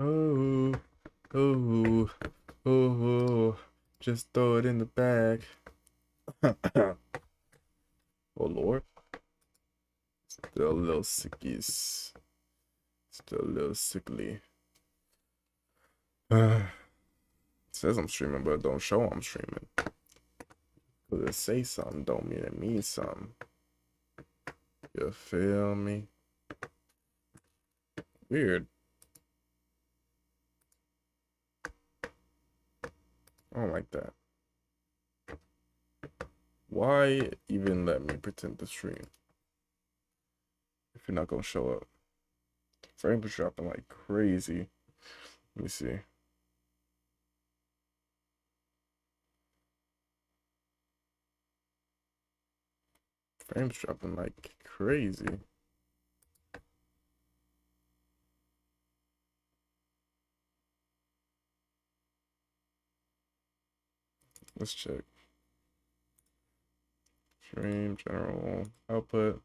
Oh, oh, oh, just throw it in the bag. Oh Lord, still a little sickies, still a little sickly. It says I'm streaming, but it don't show I'm streaming. Cause it say something don't mean it means something. You feel me? Weird. I don't like that. Why even let me pretend to stream if you're not gonna show up? Frames dropping like crazy. Let me see. Frames dropping like crazy. Let's check. Stream general output.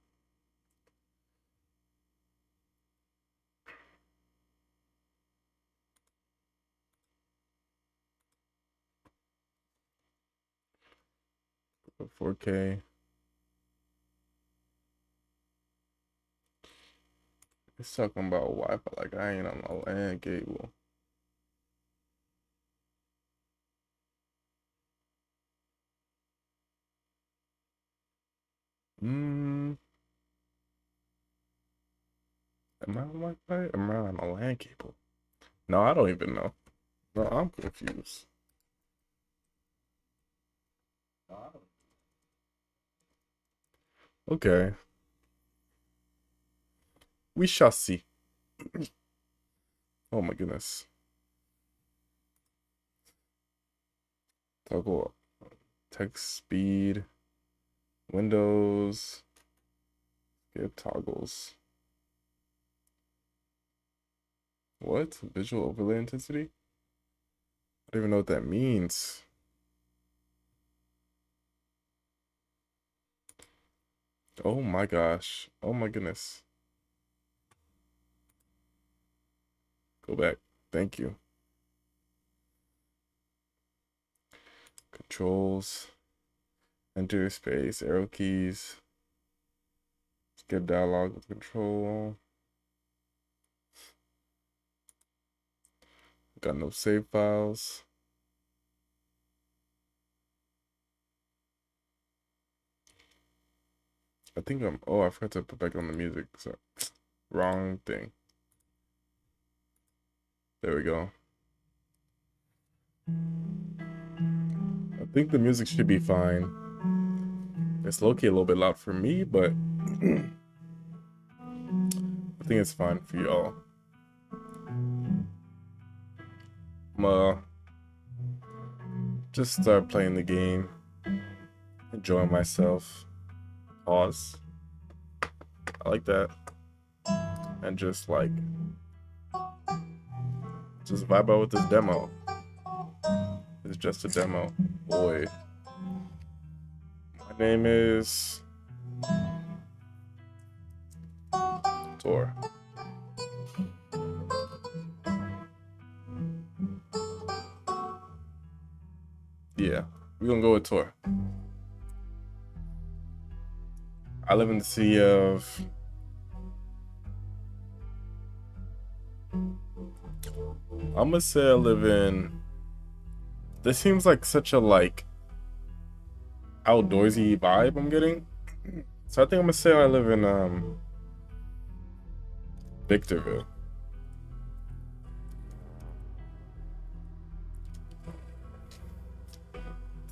Put 4K. It's talking about Wi-Fi like I ain't on a LAN cable. Am I on Wi-Fi? Am I on a LAN cable? No, I don't even know. No, I'm confused. Okay. We shall see. Oh my goodness. Toggle text speed. Windows. Get toggles. What? Visual overlay intensity? I don't even know what that means. Oh my gosh. Oh my goodness. Go back. Thank you. Controls. Enter space. Arrow keys. Skip dialogue with control. Got no save files. I think I forgot to put back on the music. So, wrong thing. There we go. I think the music should be fine. It's low-key a little bit loud for me, but I think it's fine for y'all. I'm just start playing the game, enjoying myself. Pause. I like that. And just vibe out with this demo. It's just a demo. Boy. My name is Tor. Yeah, we're gonna go with Tor. I live in the city of I'm gonna say I live in. This seems like such a outdoorsy vibe I'm getting. So I think I'm gonna say I live in Victorville.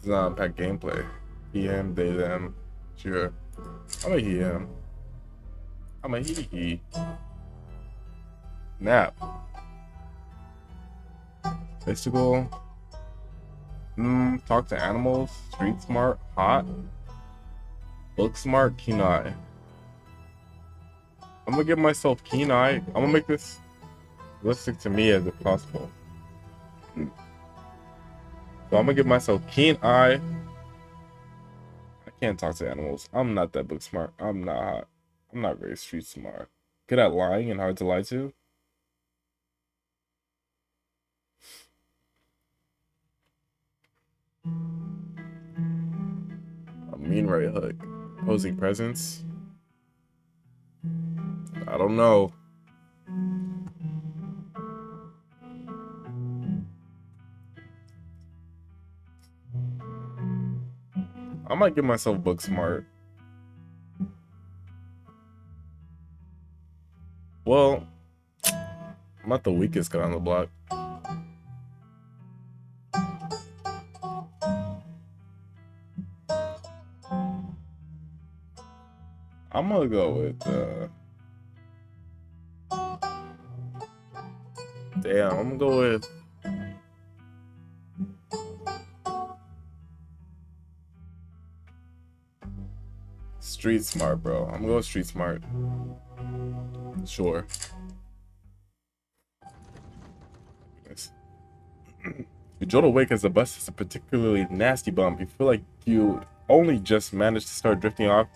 Does not unpack gameplay. He, him, they, them. Sure. I'm a he, him. I'm a he. Nap. Mystical. Talk to animals. Street smart. Hot. Book smart. Keen eye. I'm gonna give myself keen eye. I'm gonna make this realistic to me as possible. So I'm gonna give myself keen eye. I can't talk to animals. I'm not that book smart. I'm not. I'm not very street smart. Good at lying and hard to lie to. A mean right hook. Opposing presence. I don't know. I might give myself book smart. Well, I'm not the weakest guy on the block. I'm gonna go with damn, I'm gonna go with street smart, bro. I'm gonna go with street smart. Sure. Yes. You jolt awake as the bus is a particularly nasty bump. You feel like you only just managed to start drifting off,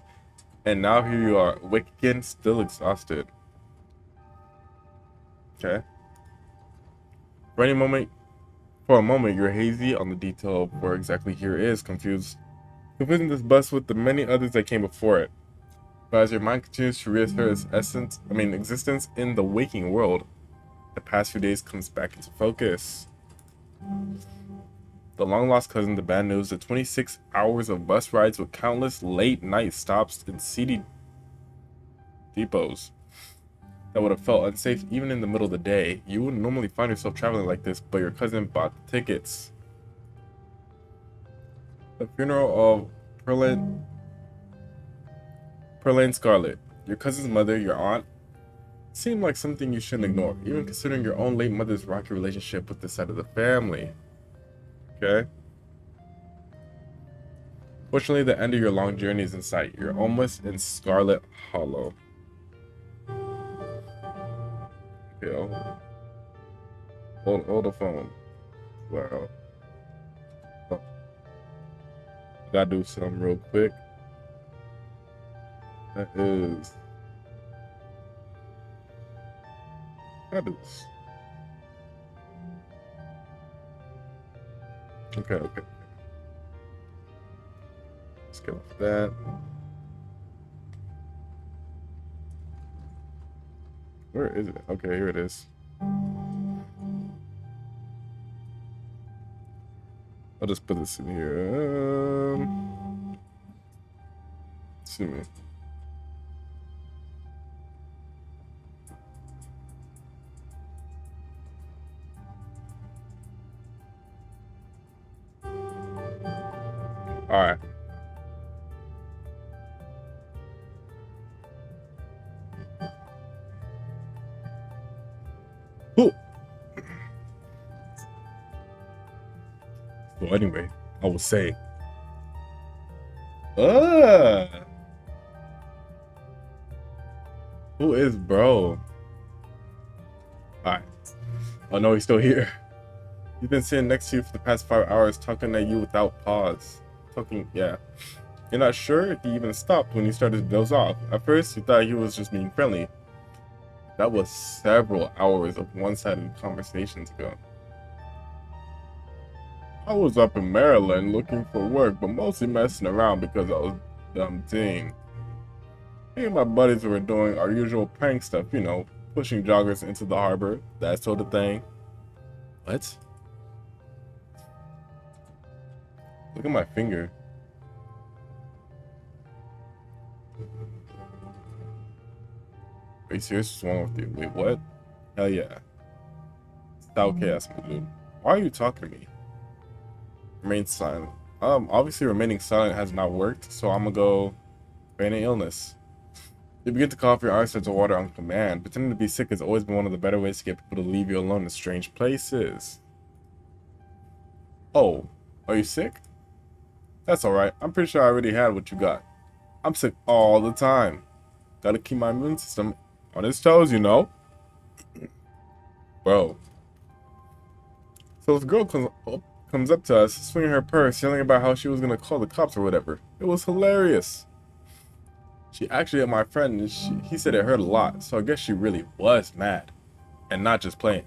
and now here you are, awake again, still exhausted. Okay. For a moment, you're hazy on the detail of where exactly here is, confusing this bus with the many others that came before it. But as your mind continues to reassert its existence in the waking world, the past few days comes back into focus. The long-lost cousin, the bad news, the 26 hours of bus rides with countless late-night stops in seedy depots that would have felt unsafe even in the middle of the day. You wouldn't normally find yourself traveling like this, but your cousin bought the tickets. The funeral of Pearline Scarlet, your cousin's mother, your aunt, seemed like something you shouldn't ignore, even considering your own late mother's rocky relationship with this side of the family. Okay? Fortunately, the end of your long journey is in sight. You're almost in Scarlet Hollow. Okay, hold the phone. Wow. Oh. Gotta do something real quick. That is... Gotta do this. Okay. Let's get off that. Where is it? Okay, here it is. I'll just put this in here. Excuse me. All right. Cool. So anyway, I will say, who is bro? Alright. Oh no, he's still here. He's been sitting next to you for the past 5 hours, talking at you without pause. Yeah. You're not sure if he even stopped when you started to doze off. At first, you thought he was just being friendly. That was several hours of one-sided conversations ago. I was up in Maryland looking for work, but mostly messing around because I was a dumb teen. Me and my buddies were doing our usual prank stuff, you know, pushing joggers into the harbor, that sort of thing. What? Look at my finger. Are you serious? What's wrong with you? Wait, what? Hell yeah. It's okay, ass my dude. Why are you talking to me? Remain silent. Obviously remaining silent has not worked, so I'm gonna go feigning illness. You begin to cough, your eyes start to water on command. Pretending to be sick has always been one of the better ways to get people to leave you alone in strange places. Oh, are you sick? That's alright. I'm pretty sure I already had what you got. I'm sick all the time. Gotta keep my immune system on its toes, you know? Bro. So this girl comes up to us, swinging her purse, yelling about how she was gonna call the cops or whatever. It was hilarious. She actually hit my friend, and he said it hurt a lot, so I guess she really was mad. And not just playing.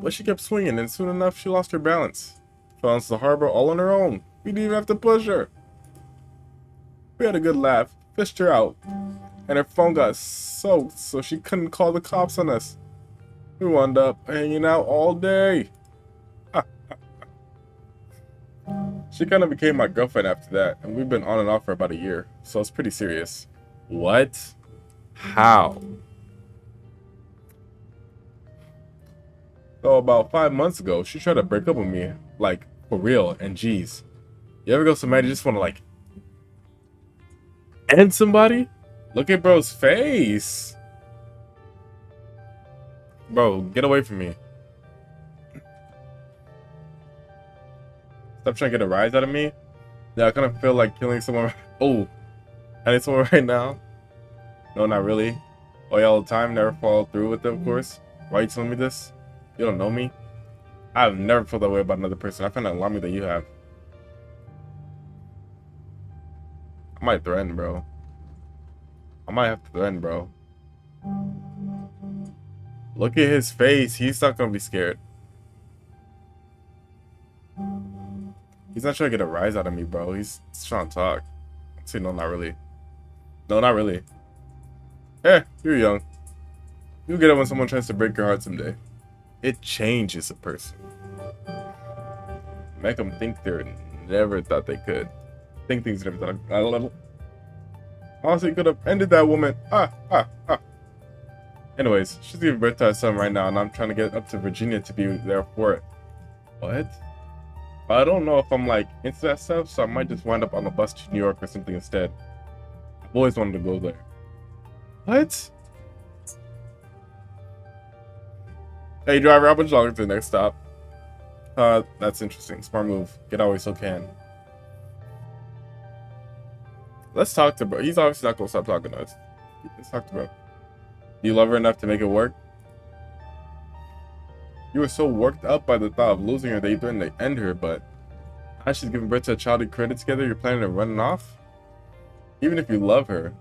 but she kept swinging, and soon enough, she lost her balance. Fell into the harbor all on her own. We didn't even have to push her. We had a good laugh, fished her out, and her phone got soaked, so she couldn't call the cops on us. We wound up hanging out all day. She kind of became my girlfriend after that, and we've been on and off for about a year, so it's pretty serious. What? How? So about 5 months ago, she tried to break up with me, like, for real, and geez. You ever go somebody you just want to, like, end somebody? Look at bro's face. Bro, get away from me. Stop trying to get a rise out of me. Yeah, I kind of feel like killing someone. Oh, I need someone right now. No, not really. Oh, yeah, all the time, never follow through with it, of course. Why are you telling me this? You don't know me. I've never felt that way about another person. I find that alarming that you have. I might threaten, bro. I might have to threaten, bro. Look at his face. He's not gonna be scared. He's not trying to get a rise out of me, bro. He's trying to talk. See, no, not really. No, not really. Eh, you're young. You'll get it when someone tries to break your heart someday. It changes a person. Make them think they never thought they could. Think things never thought. I don't know. Honestly, could have ended that woman. Anyways, she's giving birth to her son right now, and I'm trying to get up to Virginia to be there for it. What? I don't know if I'm like into that stuff, so I might just wind up on a bus to New York or something instead. I've always wanted to go there. What? Hey driver, how much longer to the next stop? That's interesting. Smart move. Get out while you still can. Let's talk to bro. He's obviously not gonna stop talking to us. Let's talk to bro. Do you love her enough to make it work? You were so worked up by the thought of losing her that you threatened to end her, but as she's giving birth to a child you created together, you're planning on running off? Even if you love her,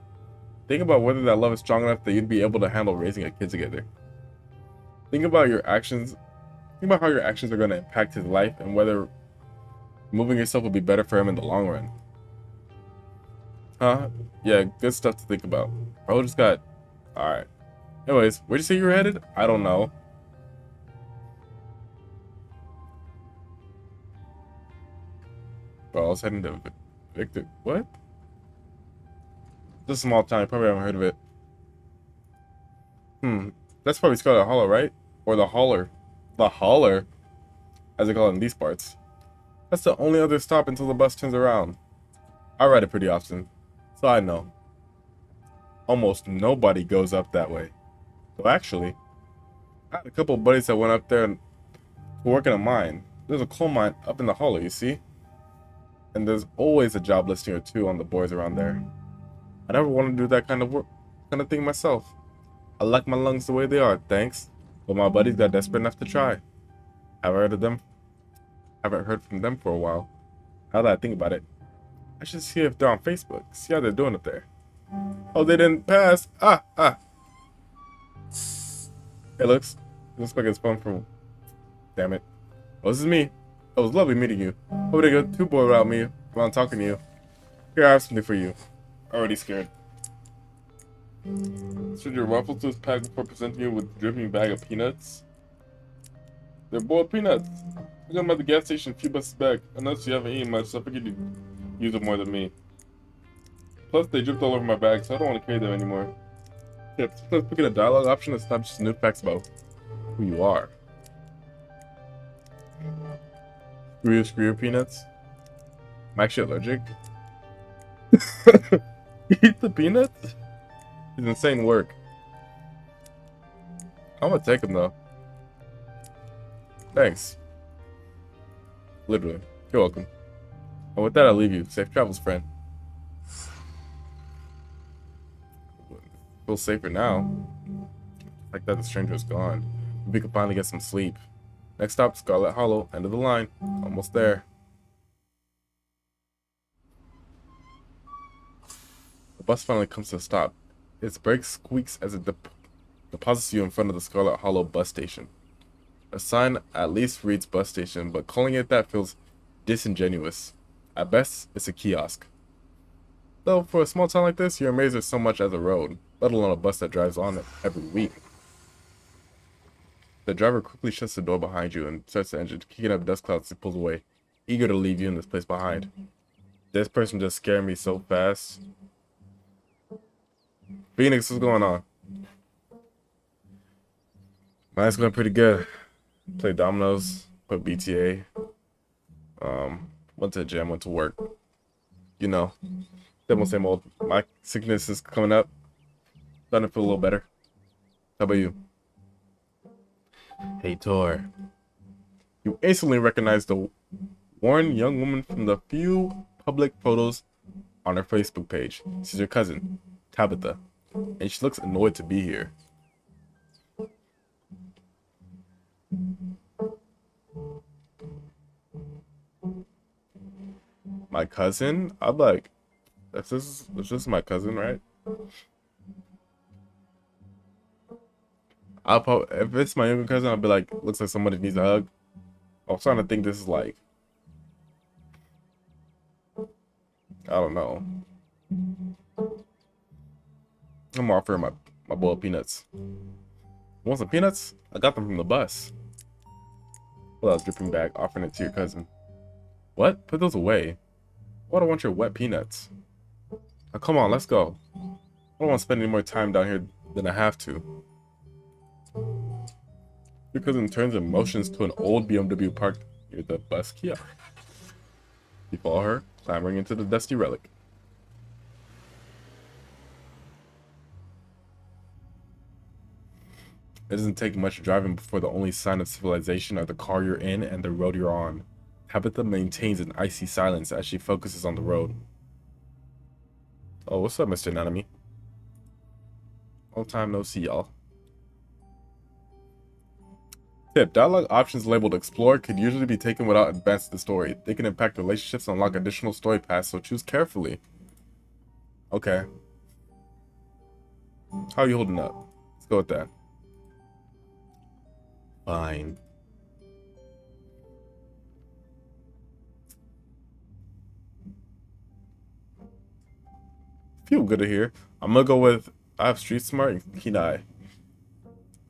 think about whether that love is strong enough that you'd be able to handle raising a kid together. Think about your actions. Think about how your actions are going to impact his life and whether moving yourself will be better for him in the long run. Huh? Yeah, good stuff to think about. Bro just got... Alright. Anyways, where'd you say you were headed? I don't know. Bro, I was heading to Victor. What? Just a small town. You probably haven't heard of it. That's probably Scarlet Hollow, right? Or the Holler. The Holler, as they call it in these parts. That's the only other stop until the bus turns around. I ride it pretty often, so I know. Almost nobody goes up that way. So actually, I had a couple of buddies that went up there to work in a mine. There's a coal mine up in the Hollow, you see? And there's always a job listing or two on the boards around there. I never want to do that kind of work, kind of thing myself. I like my lungs the way they are, thanks. But my buddies got desperate enough to try. Haven't heard of them. Haven't heard from them for a while. Now that I think about it, I should see if they're on Facebook. See how they're doing up there. Oh, they didn't pass. Hey, looks like it's fun for. Damn it. Oh, this is me. It was lovely meeting you. Hope they got too bored about me while I'm talking to you. Here, I have something for you. Already scared. Should your waffles to this pack before presenting you with a dripping bag of peanuts? They're boiled peanuts. I got them at the gas station a few buses back. Unless you haven't eaten much, so I figured you'd use them more than me. Plus, they dripped all over my bag, so I don't want to carry them anymore. Tips. Plus, picking a dialogue option is not just new facts about who you are. Screw your peanuts? I'm actually allergic. Eat the peanuts? It's insane work. I'm gonna take them though. Thanks. Literally. You're welcome. And with that, I'll leave you. Safe travels, friend. Feel safer now. Like that, the stranger is gone. We can finally get some sleep. Next stop, Scarlet Hollow. End of the line. Almost there. The bus finally comes to a stop. Its brake squeaks as it deposits you in front of the Scarlet Hollow bus station. A sign at least reads bus station, but calling it that feels disingenuous. At best, it's a kiosk. Though, for a small town like this, you're amazed there's so much as a road, let alone a bus that drives on it every week. The driver quickly shuts the door behind you and starts the engine, kicking up dust clouds as he pulls away, eager to leave you in this place behind. This person just scared me so fast. Phoenix, what's going on? Mine's going pretty good. Played dominoes, put BTA. Went to the gym, went to work. You know, same old. My sickness is coming up. Starting to feel a little better. How about you? Hey, Tor. You instantly recognize the worn young woman from the few public photos on her Facebook page. She's your cousin, Tabitha, and she looks annoyed to be here. My cousin? I'm like, this is my cousin, right? I'll probably, if it's my younger cousin, I'll be like, looks like somebody needs a hug. I'm starting to think this is like, I don't know. I'm offering my bowl of peanuts. Want some peanuts? I got them from the bus. Well, I was dripping back, offering it to your cousin. What? Put those away. Why do I want your wet peanuts? Now, come on, let's go. I don't want to spend any more time down here than I have to. Your cousin turns and motions to an old BMW parked near the bus kiosk. You follow her, clambering into the dusty relic. It doesn't take much driving before the only sign of civilization are the car you're in and the road you're on. Tabitha maintains an icy silence as she focuses on the road. Oh, what's up, Mr. Anatomy? Long time no see, y'all. Tip: dialogue options labeled Explore could usually be taken without advancing the story. They can impact relationships and unlock additional story paths, so choose carefully. Okay. How are you holding up? Let's go with that. Fine. Feel good to hear. I'm gonna go with I have street smart and keen eye.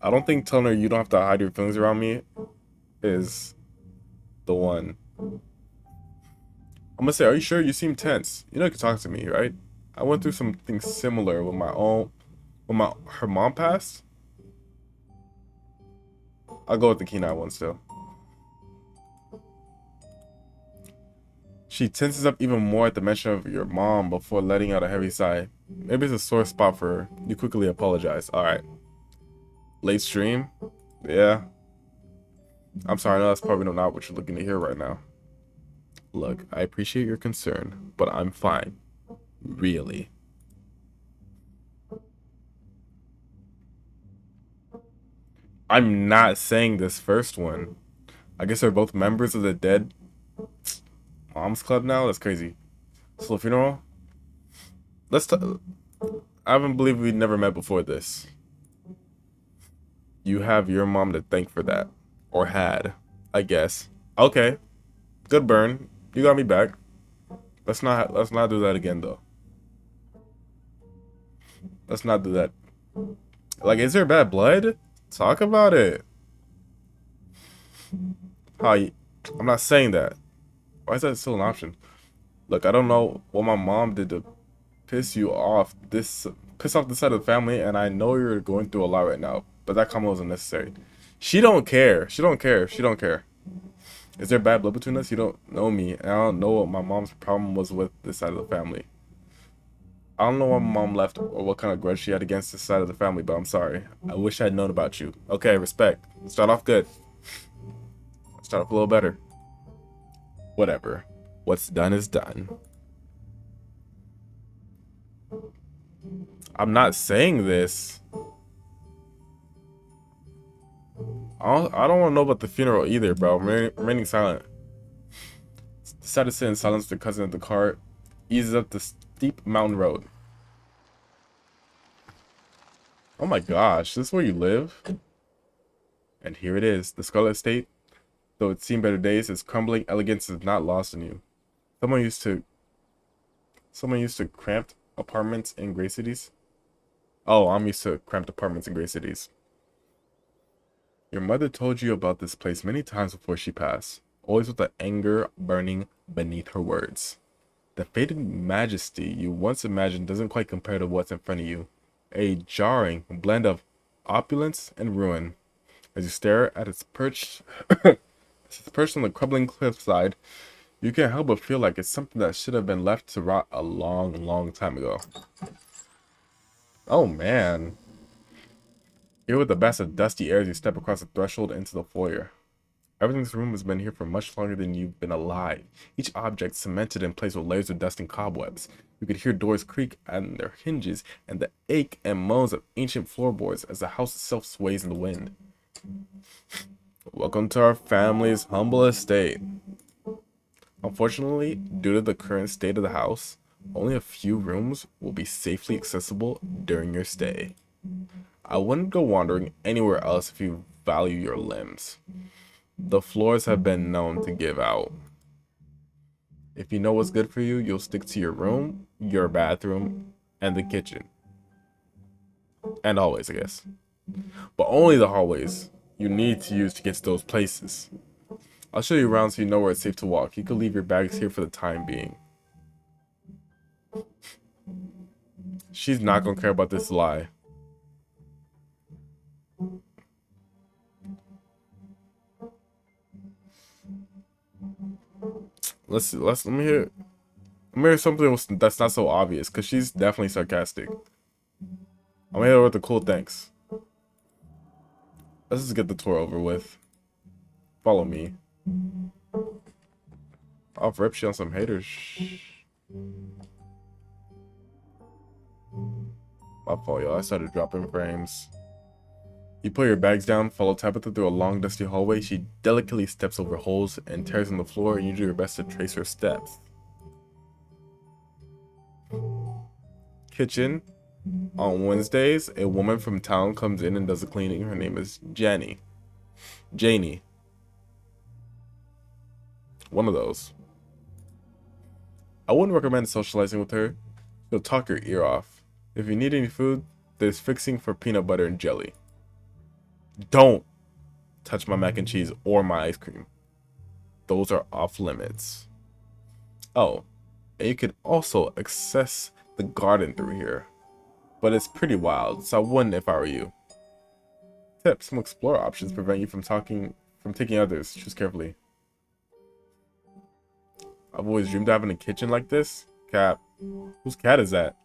I don't think telling her you don't have to hide your feelings around me is the one. I'm gonna say, are you sure? You seem tense. You know you can talk to me, right? I went through something similar with her mom passed. I'll go with the keen eye one still. She tenses up even more at the mention of your mom before letting out a heavy sigh. Maybe it's a sore spot for her. You quickly apologize. Alright. Late stream? Yeah. I'm sorry, I know that's probably not what you're looking to hear right now. Look, I appreciate your concern, but I'm fine. Really. I'm not saying this first one. I guess they're both members of the Dead Moms Club now? That's crazy. Slow funeral? I haven't believed we never met before this. You have your mom to thank for that. Or had, I guess. Okay. Good burn. You got me back. Let's not do that again though. Let's not do that. Like, is there bad blood? Talk about it. I'm not saying that. Why is that still an option? Look, I don't know what my mom did to piss off this side of the family, and I know you're going through a lot right now, but that comment wasn't necessary. She don't care. She don't care. She don't care. Is there bad blood between us? You don't know me, and I don't know what my mom's problem was with this side of the family. I don't know why my mom left or what kind of grudge she had against this side of the family, but I'm sorry. I wish I had known about you. Okay, respect. Start off good. Start off a little better. Whatever. What's done is done. I'm not saying this. I don't want to know about the funeral either, bro. I'm remaining silent. Decided to sit in silence. The cousin of the car eases up the steep mountain road. Oh my gosh, this is where you live? And here it is, the Scarlet Estate. Though it's seen better days, its crumbling elegance is not lost on you. Someone used to cramped apartments in Grey Cities. Oh, I'm used to cramped apartments in Grey Cities. Your mother told you about this place many times before she passed, always with the anger burning beneath her words. The faded majesty you once imagined doesn't quite compare to what's in front of you. A jarring blend of opulence and ruin. As you stare at its perched on the crumbling cliffside, you can't help but feel like it's something that should have been left to rot a long, long time ago. Oh man. Here with the best of dusty air as you step across the threshold into the foyer. Everything in this room has been here for much longer than you've been alive. Each object cemented in place with layers of dust and cobwebs. You could hear doors creak on their hinges and the ache and moans of ancient floorboards as the house itself sways in the wind. Welcome to our family's humble estate. Unfortunately, due to the current state of the house, only a few rooms will be safely accessible during your stay. I wouldn't go wandering anywhere else if you value your limbs. The floors have been known to give out. If you know what's good for you, you'll stick to your room, your bathroom, and the kitchen. And hallways, I guess. But only the hallways you need to use to get to those places. I'll show you around so you know where it's safe to walk. You can leave your bags here for the time being. She's not gonna care about this lie. Let me hear something that's not so obvious, because she's definitely sarcastic. I'm gonna hit her with the cool thanks. Let's just get the tour over with. Follow me. Off rip, she on some haters. My fault, y'all. I started dropping frames. You put your bags down, follow Tabitha through a long, dusty hallway. She delicately steps over holes and tears on the floor, and you do your best to trace her steps. Kitchen. On Wednesdays, a woman from town comes in and does the cleaning. Her name is Janie. One of those. I wouldn't recommend socializing with her. She'll talk your ear off. If you need any food, there's fixing for peanut butter and jelly. Don't touch my mac and cheese or my ice cream. Those are off limits. Oh, and you can also access the garden through here. But it's pretty wild, so I wouldn't if I were you. Tip: some explorer options prevent you from taking others. Choose carefully. I've always dreamed of having a kitchen like this. Cap. Whose cat is that?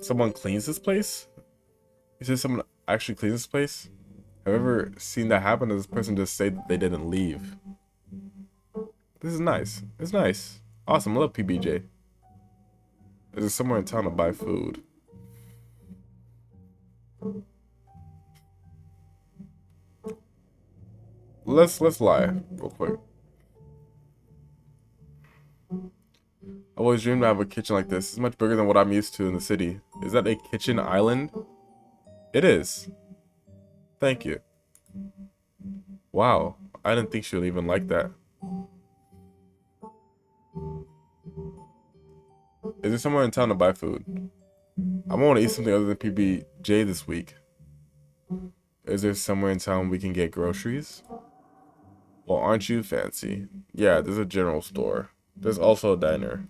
Someone cleans this place? You said someone actually cleans this place? Have you ever seen that happen? Does this person just say that they didn't leave? This is nice. It's nice. Awesome. I love PBJ. Is there somewhere in town to buy food? Let's lie real quick. I've always dreamed to have a kitchen like this. It's much bigger than what I'm used to in the city. Is that a kitchen island? It is. Thank you. Wow, I didn't think she would even like that. Is there somewhere in town to buy food? I want to eat something other than PBJ this week. Is there somewhere in town we can get groceries? Well, aren't you fancy? Yeah, there's a general store. There's also a diner.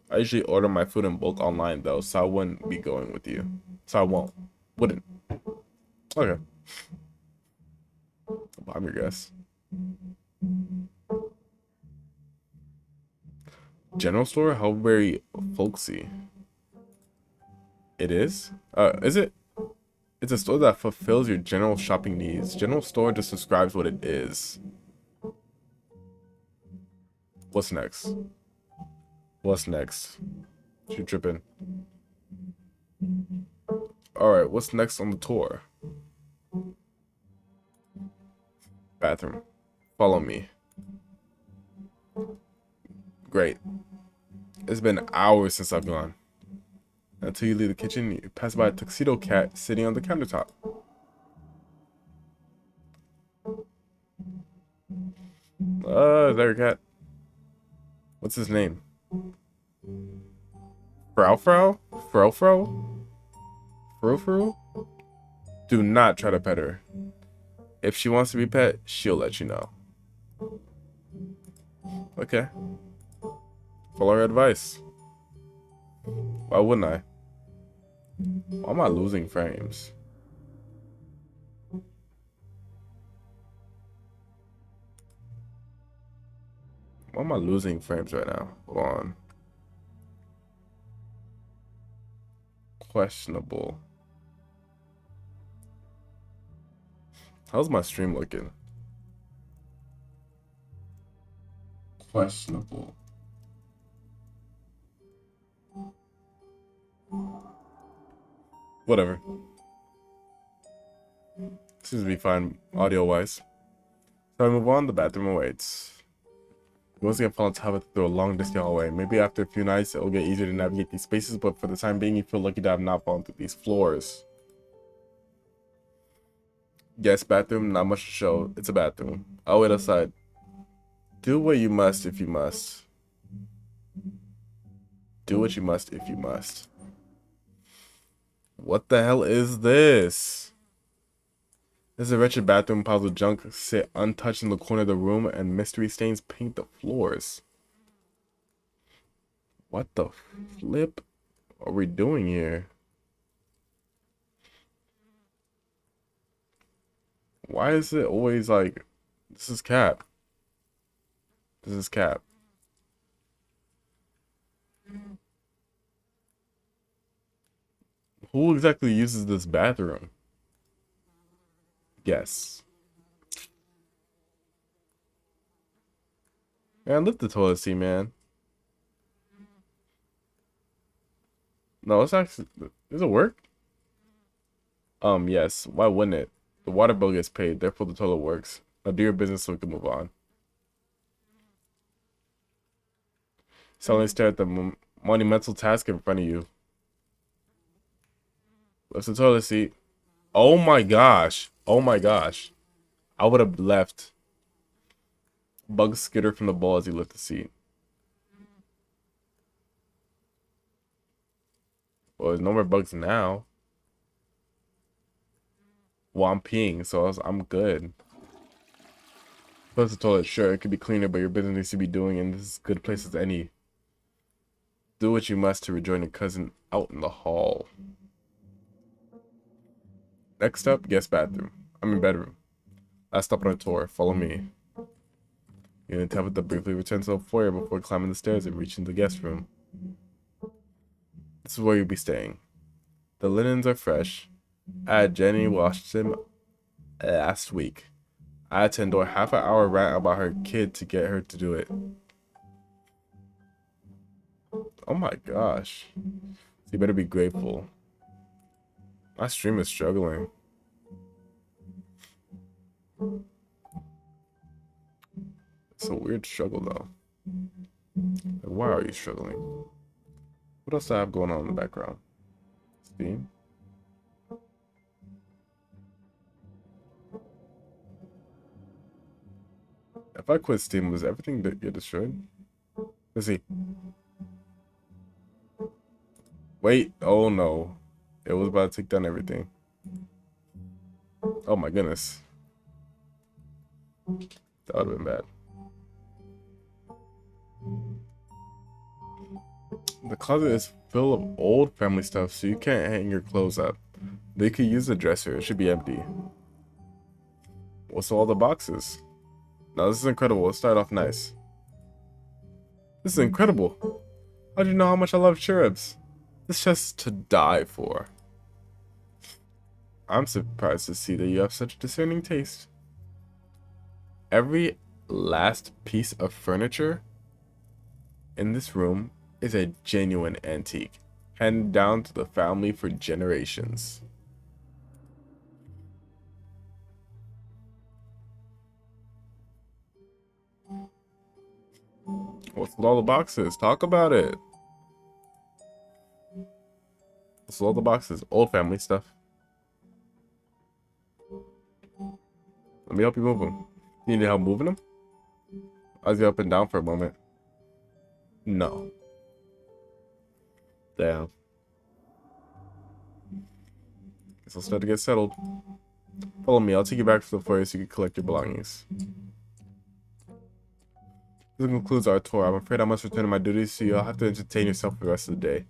I usually order my food in bulk online though, so I wouldn't be going with you. So I wouldn't. Okay. I'm your guess. General store? How very folksy. It is? Is it? It's a store that fulfills your general shopping needs. General store just describes what it is. What's next? What's next? You tripping? Alright, what's next on the tour? Bathroom. Follow me. Great. It's been hours since I've gone. Until you leave the kitchen, you pass by a tuxedo cat sitting on the countertop. Is that your cat? What's his name? Frou Frou? Fro Fro? Fru Fru? Do not try to pet her. If she wants to be pet, she'll let you know. Okay. Follow her advice. Why wouldn't I? Why am I losing frames? Why am I losing frames right now? Hold on. Questionable. How's my stream looking? Questionable. Whatever. Seems to be fine audio-wise. So I move on, the bathroom awaits. You once again fall on top of through a long dusty hallway. Maybe after a few nights it'll get easier to navigate these spaces, but for the time being you feel lucky to have not fallen through these floors. Yes, bathroom, not much to show. It's a bathroom. I'll wait outside. Do what you must if you must. Do what you must if you must. What the hell is this? This is a wretched bathroom. Piles of junk sit untouched in the corner of the room, and mystery stains paint the floors. What the flip are we doing here? Why is it always like, this is cap? This is cap. Who exactly uses this bathroom? Yes. Man, lift the toilet seat, man. No, it's actually, does it work? Yes. Why wouldn't it? The water bill gets paid, therefore the toilet works. Now do your business so we can move on. Suddenly stare at the monumental task in front of you. Lift the toilet seat. Oh my gosh. Oh my gosh. I would have left. Bugs skitter from the ball as you lift the seat. Well, there's no more bugs now. Well, I'm peeing, so I'm good. Plus the toilet, sure, it could be cleaner, but your business needs to be doing, and this is as good a place as any. Do what you must to rejoin your cousin out in the hall. Next up, guest bathroom. I'm in bedroom. Last stop on the tour. Follow me. You're gonna tap it to briefly return to the foyer before climbing the stairs and reaching the guest room. This is where you'll be staying. The linens are fresh. Jenny washed them last week. I had to endure half an hour rant about her kid to get her to do it. Oh my gosh. You better be grateful. My stream is struggling. It's a weird struggle though. Like, why are you struggling? What else do I have going on in the background? Steam? If I quit Steam, was everything get destroyed? Let's see. Wait, oh no. It was about to take down everything. Oh my goodness. That would have been bad. The closet is full of old family stuff, so you can't hang your clothes up. They could use the dresser. It should be empty. What's all the boxes? Now this is incredible. Let's start off nice. This is incredible. How'd you know how much I love cherubs? This chest is to die for. I'm surprised to see that you have such discerning taste. Every last piece of furniture in this room is a genuine antique, handed down to the family for generations. What's with all the boxes? Talk about it. What's with all the boxes? Old family stuff. Let me help you move them. You need help moving them? Eyes you up and down for a moment. No. Damn. Guess I'll start to get settled. Follow me. I'll take you back to the foyer so you can collect your belongings. This concludes our tour. I'm afraid I must return to my duties, so you'll have to entertain yourself for the rest of the day.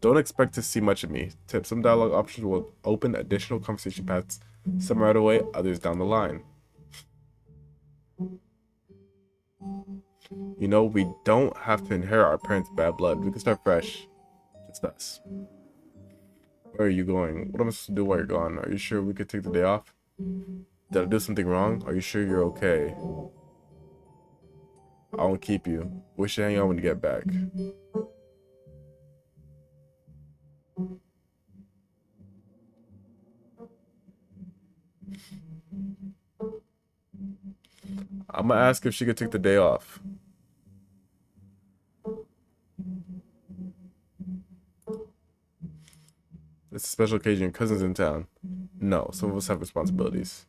Don't expect to see much of me. Tip: some dialogue options will open additional conversation paths. Some right away, others down the line. You know, we don't have to inherit our parents' bad blood. We can start fresh. Just us. Where are you going? What am I supposed to do while you're gone? Are you sure we could take the day off? Did I do something wrong? Are you sure you're okay? I won't keep you. We should hang out when you get back. I'm gonna ask if she could take the day off. It's a special occasion. Your cousin's in town. No, some of us have responsibilities.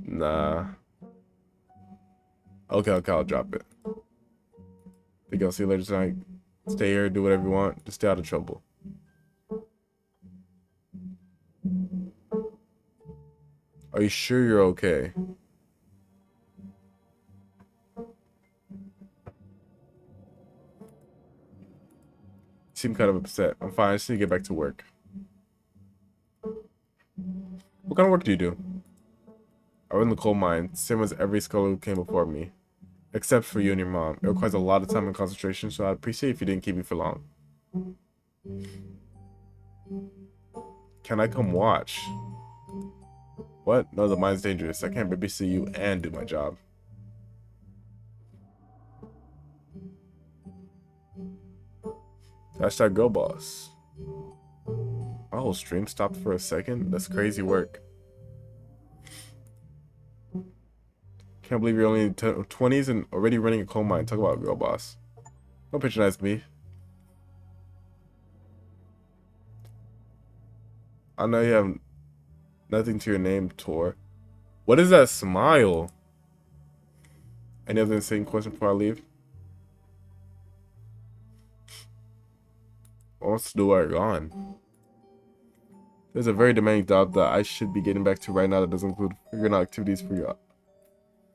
Nah. Okay, I'll drop it. Think I'll see you later tonight. Stay here, do whatever you want. Just stay out of trouble. Are you sure you're okay? You seem kind of upset. I'm fine. I just need to get back to work. What kind of work do you do? I run the coal mine, same as every scholar who came before me. Except for you and your mom. It requires a lot of time and concentration, so I'd appreciate if you didn't keep me for long. Can I come watch? What? No, the mine's dangerous. I can't babysit you and do my job. Hashtag go boss. My whole stream stopped for a second. That's crazy work. Can't believe you're only in 20s and already running a coal mine. Talk about girl boss. Don't patronize me. I know you have nothing to your name, Tor. What is that smile? Any other insane question before I leave? What wants to do while you're gone? There's a very demanding job that I should be getting back to right now that doesn't include figuring out activities for you.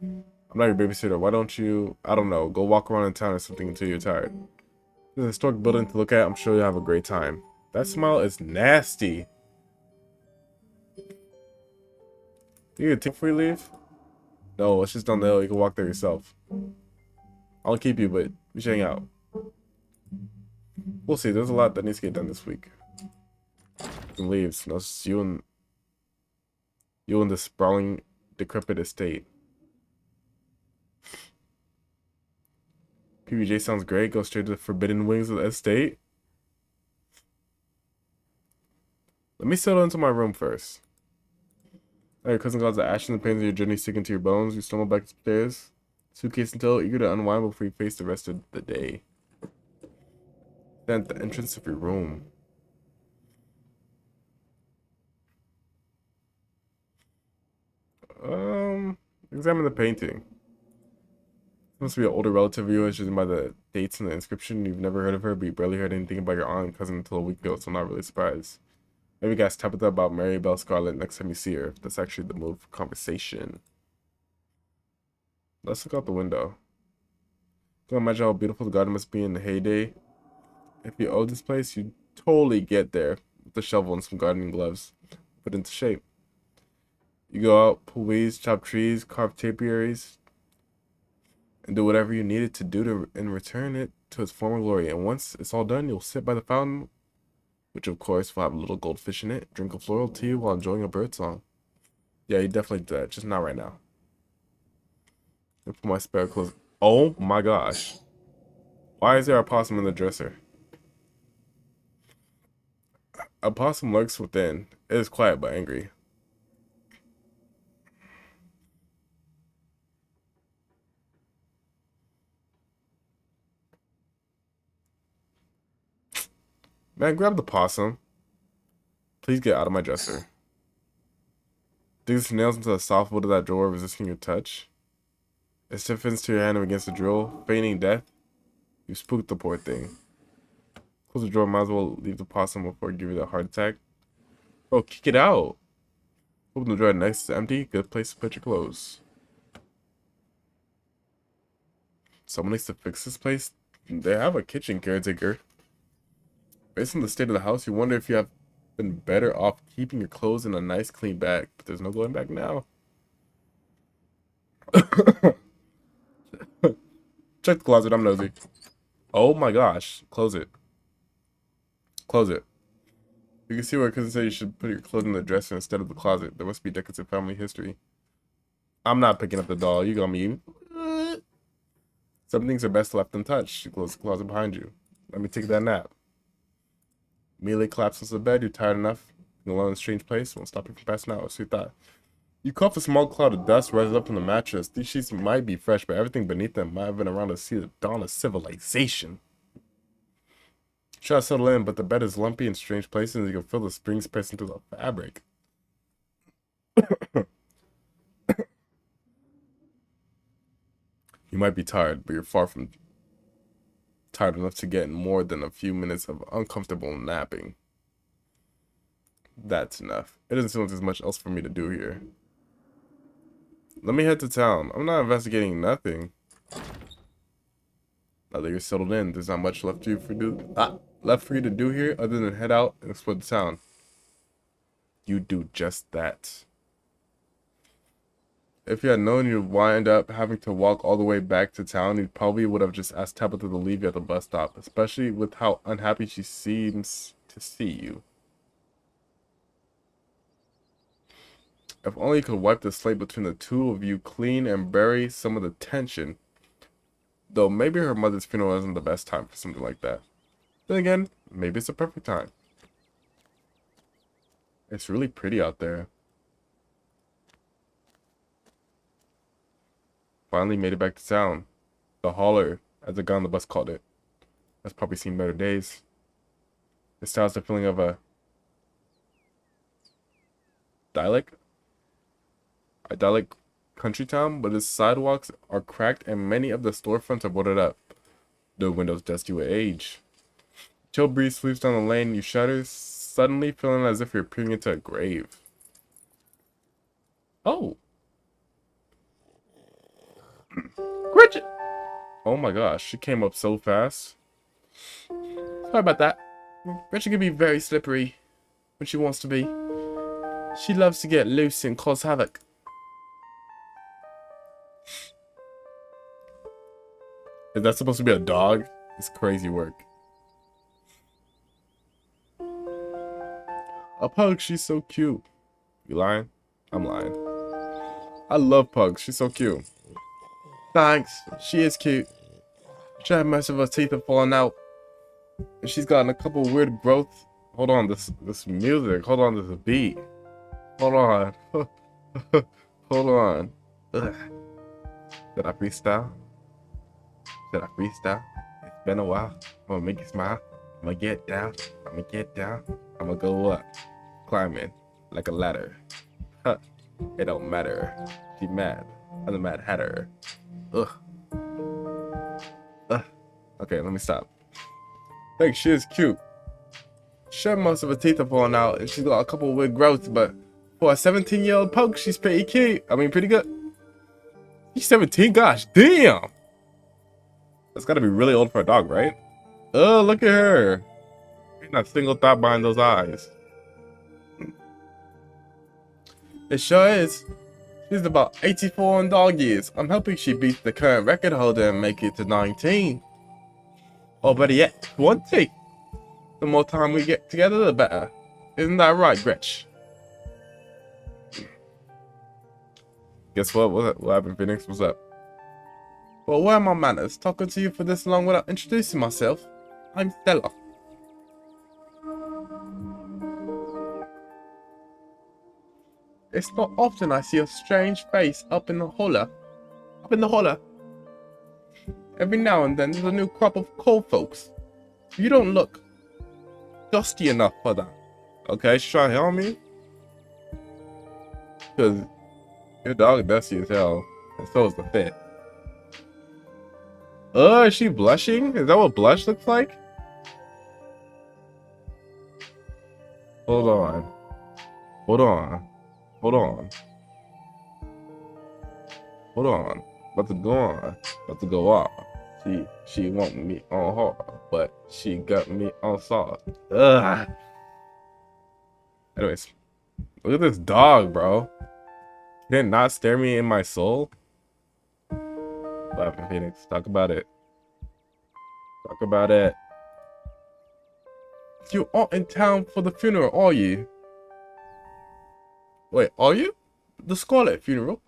I'm not your babysitter. Why don't you, I don't know, go walk around in town or something until you're tired. There's a historic building to look at. I'm sure you'll have a great time. That smile is nasty. You gonna take before you leave? No, it's just down the hill. You can walk there yourself. I'll keep you, but we should hang out. We'll see. There's a lot that needs to get done this week. And leaves. No, it's just you and the sprawling, decrepit estate. PBJ sounds great. Go straight to the forbidden wings of the estate. Let me settle into my room first. Your cousin caused the ash and the pains of your journey sticking to your bones. You stumble back upstairs, suitcase and toe, eager to unwind before you face the rest of the day. Stand at the entrance of your room. Examine the painting. It must be an older relative of yours, judging by the dates and the inscription. You've never heard of her, but you barely heard anything about your aunt and cousin until a week ago, so I'm not really surprised. Maybe you guys Tabitha about Mary Bell Scarlet next time you see her. That's actually the move for conversation. Let's look out the window. Can you imagine how beautiful the garden must be in the heyday? If you own this place, you'd totally get there with a shovel and some gardening gloves. Put into shape. You go out, pull weeds, chop trees, carve topiaries, and do whatever you needed to do to and return it to its former glory. And once it's all done, you'll sit by the fountain, which of course will have a little goldfish in it, drink a floral tea while enjoying a bird song. Yeah, you definitely do that, just not right now. I put my spare clothes. Oh my gosh. Why is there a possum in the dresser? A possum lurks within. It is quiet but angry. Man, grab the possum. Please get out of my dresser. Dig its nails into the soft wood of that drawer, resisting your touch. It stiffens to your hand against the drill, feigning death. You spooked the poor thing. Close the drawer, might as well leave the possum before it give you that heart attack. Bro, kick it out. Open the drawer next, it's empty. Good place to put your clothes. Someone needs to fix this place. They have a kitchen caretaker. Based on the state of the house, you wonder if you have been better off keeping your clothes in a nice clean bag. But there's no going back now. Check the closet, I'm nosy. Oh my gosh. Close it. Close it. You can see where cousin said you should put your clothes in the dresser instead of the closet. There must be decades of family history. I'm not picking up the doll. You got me. Some things are best left untouched. You close the closet behind you. Let me take that nap. Immediately collapses the bed. You're tired enough. Being alone in a strange place won't stop you from passing out. So you thought. You cough a small cloud of dust rises up from the mattress. These sheets might be fresh, but everything beneath them might have been around to see the dawn of civilization. Try to settle in, but the bed is lumpy in strange places, and you can feel the springs pressed into the fabric. You might be tired, but you're far from tired enough to get more than a few minutes of uncomfortable napping. That's enough. It doesn't seem like there's much else for me to do here. Let me head to town. I'm not investigating nothing. Now that you're settled in, there's not much left for you to do here other than head out and explore the town. You do just that. If you had known you'd wind up having to walk all the way back to town, you probably would have just asked Tabitha to leave you at the bus stop, especially with how unhappy she seems to see you. If only you could wipe the slate between the two of you clean and bury some of the tension. Though maybe her mother's funeral isn't the best time for something like that. Then again, maybe it's the perfect time. It's really pretty out there. Finally made it back to town. The hauler, as the guy on the bus called it. That's probably seen better days. It still has the feeling of a idyllic country town, but its sidewalks are cracked and many of the storefronts are boarded up. The windows dusty with age. Chill breeze sweeps down the lane, you shudder, suddenly feeling as if you're peering into a grave. Oh. Gretchen! Oh my gosh, she came up so fast. Sorry about that. Gretchen can be very slippery when she wants to be. She loves to get loose and cause havoc. Is that supposed to be a dog? It's crazy work. A pug, she's so cute. You lying? I'm lying. I love pugs, she's so cute. Thanks, she is cute. She had most of her teeth have fallen out. And she's gotten a couple weird growths. Hold on, this music. Hold on, this beat. Hold on. Hold on. Ugh. Did I freestyle? Did I freestyle? It's been a while. I'm gonna make you smile. I'm gonna get down. I'm gonna get down. I'm gonna go up. Climbing like a ladder. Huh. It don't matter. She mad. I'm the Mad Hatter. Ugh. Ugh. Okay, let me stop. Thanks, she is cute. Sure, most of her teeth are falling out, and she's got a couple of weird growths, but for a 17-year-old pug, she's pretty cute. I mean, pretty good. She's 17? Gosh, damn! That's gotta be really old for a dog, right? Oh, look at her. Ain't not a single thought behind those eyes. It sure is. She's about 84 in dog years. I'm hoping she beats the current record holder and make it to 19. Or better yet, 20. The more time we get together, the better. Isn't that right, Gretch? Guess what? What happened, Phoenix? What's up? Well, where are my manners? Talking to you for this long without introducing myself. I'm Stella. It's not often I see a strange face up in the holler. Every now and then there's a new crop of coal folks. You don't look dusty enough for that. Okay, she's trying to help me. Because your dog is dusty as hell. And so is the fit. Is she blushing? Is that what blush looks like? Hold on. Hold on. Hold on. Hold on. About to go on. About to go off. She want me on hard, but she got me on soft. Ugh. Anyways, look at this dog, bro. He did not stare me in my soul. What happened, Phoenix? Talk about it. Talk about it. You aren't in town for the funeral, are you? Wait, are you? The Scarlet funeral?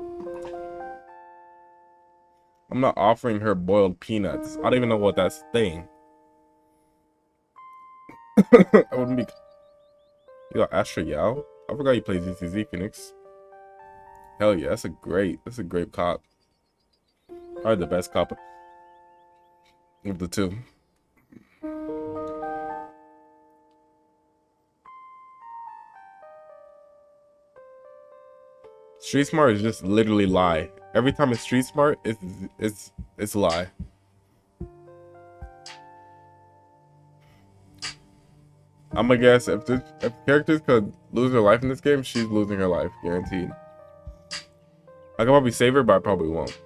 I'm not offering her boiled peanuts. I don't even know what that's saying. I wouldn't be. You got Astra Yao? I forgot you played ZCZ, Phoenix. Hell yeah, that's a great cop. Probably the best cop of the two. Street Smart is just literally lie. Every time it's Street Smart, it's lie. I'm gonna guess if characters could lose their life in this game, she's losing her life, guaranteed. I could probably save her, but I probably won't.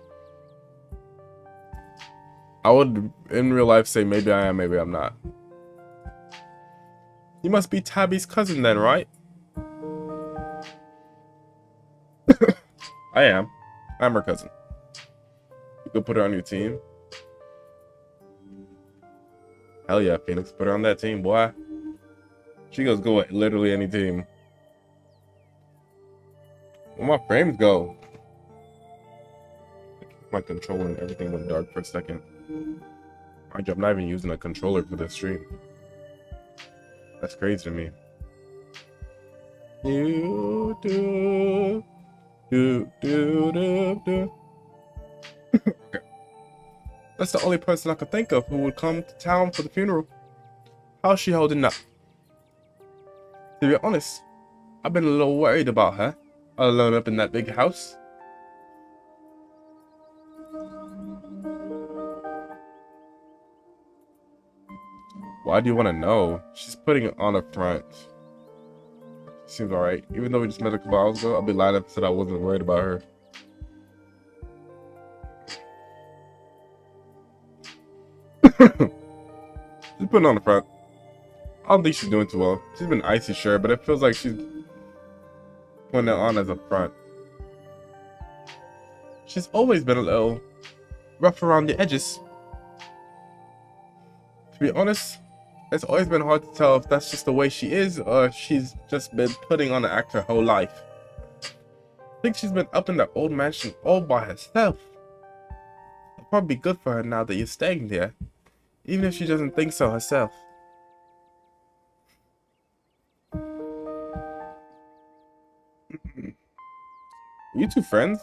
I would, in real life, say maybe I am, maybe I'm not. You must be Tabby's cousin then, right? I am. I'm her cousin. You could put her on your team. Hell yeah, Phoenix. Put her on that team, boy. She goes go at literally any team. Where my frames go? My controller and everything went dark for a second. Mind you, I'm not even using a controller for this stream. That's crazy to me. You do. Okay. That's the only person I could think of who would come to town for the funeral. How's she holding up? To be honest, I've been a little worried about her, alone up in that big house. Why do you want to know? She's putting it on the front. Seems alright. Even though we just met a couple hours ago, I'll be lying if I said I wasn't worried about her. She's putting on the front. I don't think she's doing too well. She's been icy, sure, but it feels like she's putting it on as a front. She's always been a little rough around the edges. To be honest, it's always been hard to tell if that's just the way she is or if she's just been putting on an act her whole life. I think she's been up in that old mansion all by herself. It'll probably be good for her now that you're staying there, even if she doesn't think so herself. You two friends?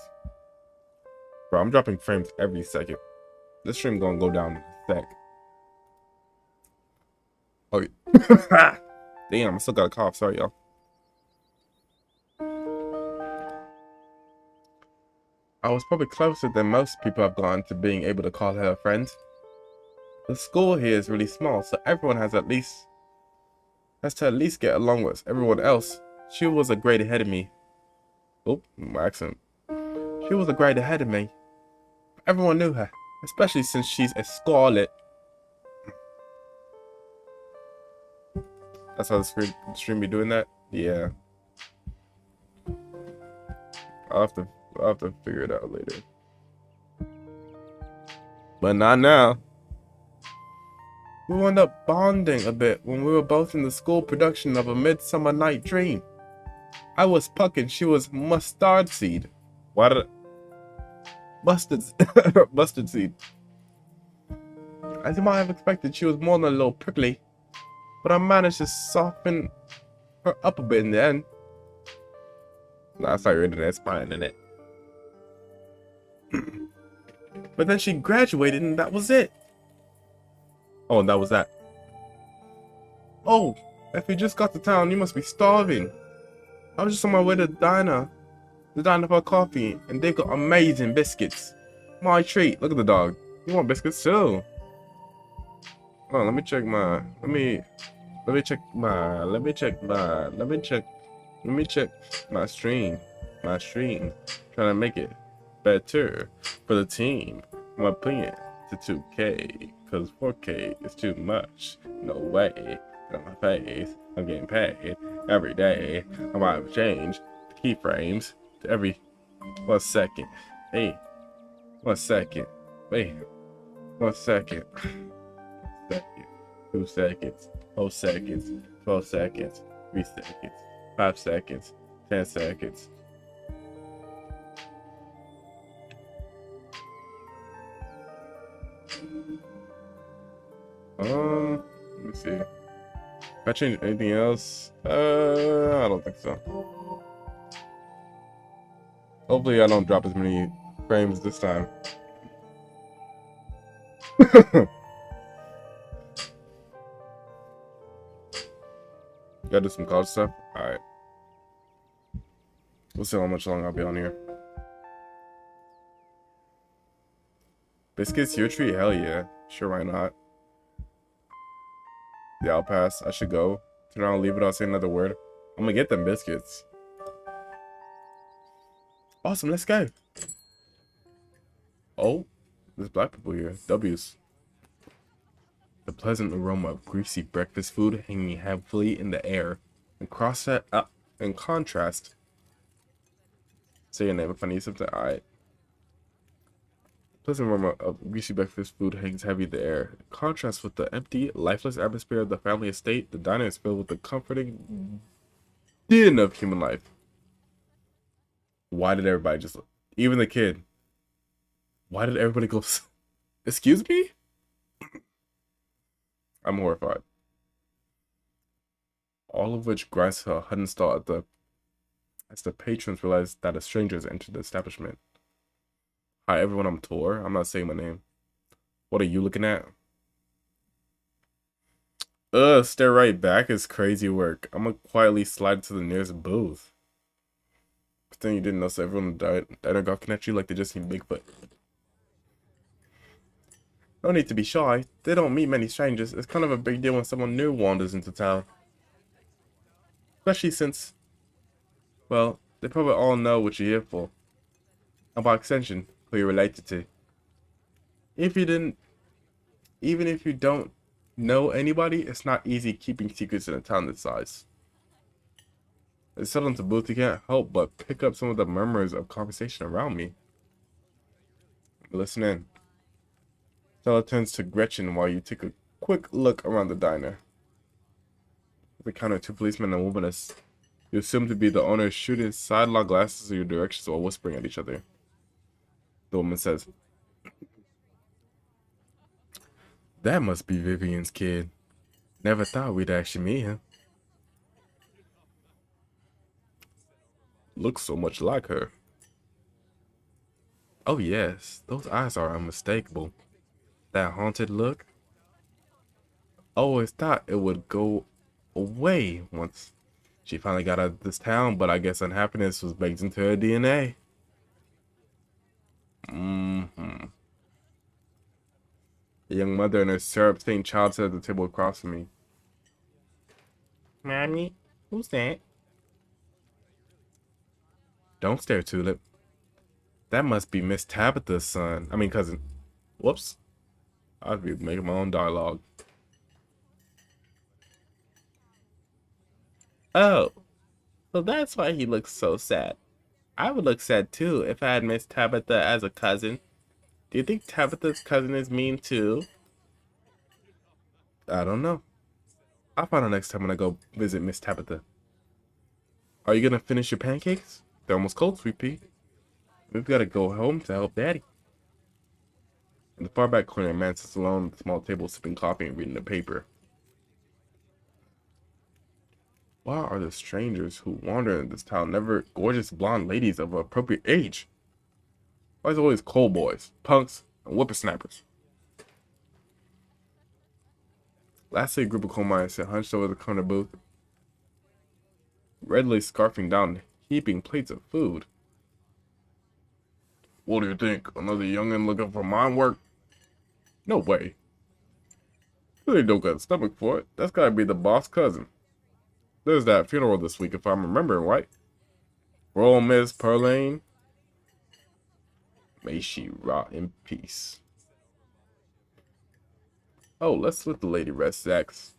Bro, I'm dropping frames every second. This stream gonna go down in a sec. Oh, yeah. Damn, I still got a cough. Sorry, y'all. I was probably closer than most people I've gone to being able to call her a friend. The school here is really small, so everyone has to at least get along with everyone else. She was a grade ahead of me. Oh, my accent. She was a grade ahead of me. Everyone knew her, especially since she's a Scarlet. That's how the stream be doing that? Yeah. I'll have to figure it out later. But not now. We wound up bonding a bit when we were both in the school production of A Midsummer Night Dream. I was Puck and she was Mustard Seed. Why did Mustard Mustard Seed. As you might have expected, she was more than a little prickly, but I managed to soften her up a bit in the end. Nah, I saw your internet spying in it. But then she graduated and that was it. Oh, and that was that. Oh, If you just got to town, you must be starving. I was just on my way to the diner for coffee, and they've got amazing biscuits. My treat. Look at the dog. You want biscuits too? Oh, let me check my. Let me check my. Let me check my stream. My stream. Trying to make it better for the team. I'm gonna bring it to 2K, cause 4K is too much. No way. On my face, I'm getting paid every day. I might have changed the keyframes to every 1 second. Hey, 1 second. Wait, 1 second. 2 seconds. 4 seconds. 12 seconds. 3 seconds. 5 seconds. 10 seconds. Let me see. If I change anything else, I don't think so. Hopefully I don't drop as many frames this time. Gotta do some college stuff? Alright. We'll see how much longer I'll be on here. Biscuits, your treat? Hell yeah. Sure, why not? Yeah, I'll pass. I should go. Turn around, leave without saying another word. I'm gonna get them biscuits. Awesome, let's go. Oh, there's black people here. W's. The pleasant aroma of greasy breakfast food hanging heavily in the air. In contrast, say your name if I need something. Alright. Pleasant aroma of greasy breakfast food hangs heavy in the air. In contrast with the empty, lifeless atmosphere of the family estate, the diner is filled with the comforting din of human life. Why did everybody just... Even the kid. Why did everybody go... Excuse me? I'm horrified. All of which grinds to a sudden stall as the patrons realize that a stranger has entered the establishment. Hi everyone, I'm Tor. I'm not saying my name. What are you looking at? Stare right back is crazy work. I'm gonna quietly slide to the nearest booth. But then you didn't know, so everyone diner gawking at you like they just seen Bigfoot. No need to be shy. They don't meet many strangers. It's kind of a big deal when someone new wanders into town. Especially since, well, they probably all know what you're here for. And by extension, who you're related to. Even if you don't know anybody, it's not easy keeping secrets in a town this size. As I settle into booth, you can't help but pick up some of the murmurs of conversation around me. Listen in. Stella turns to Gretchen while you take a quick look around the diner. At the counter, 2 policemen and a woman you assume to be the owner shooting sidelong glasses in your directions while whispering at each other. The woman says, "That must be Vivian's kid. Never thought we'd actually meet him. Looks so much like her." Oh yes, those eyes are unmistakable. That haunted look. Always thought it would go away once she finally got out of this town, but I guess unhappiness was baked into her DNA. A young mother and her syrup-stained child sat at the table across from me. Mommy, who's that? Don't stare, Tulip. That must be Miss Tabitha's son. I mean, cousin. Whoops. I'd be making my own dialogue. Oh, well, that's why he looks so sad. I would look sad too if I had Miss Tabitha as a cousin. Do you think Tabitha's cousin is mean too? I don't know. I'll find out next time when I go visit Miss Tabitha. Are you gonna finish your pancakes? They're almost cold, Sweet Pea. We've got to go home to help Daddy. In the far back corner, a man sits alone at a small table sipping coffee and reading the paper. Why are the strangers who wander in this town never gorgeous blonde ladies of appropriate age? Why is it always cold boys, punks, and whippersnappers? Lastly, a group of coal miners sit hunched over the corner booth, readily scarfing down heaping plates of food. What do you think? Another youngin' looking for mine work? No way. Really don't got a stomach for it. That's gotta be the boss cousin. There's that funeral this week, if I'm remembering right. Royal Miss Perlane. May she rot in peace. Oh, let's let the lady rest, Zax.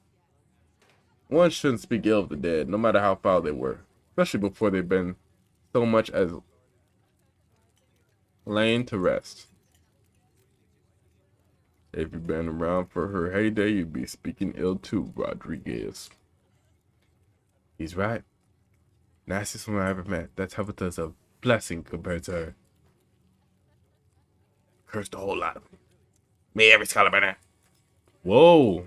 One shouldn't speak ill of the dead, no matter how foul they were, especially before they've been so much as lain to rest. If you'd been around for her heyday, you'd be speaking ill too, Rodriguez. He's right. Nastiest woman I ever met. That Tabitha's a blessing compared to her. Cursed a whole lot of them. Me every scholar. Whoa.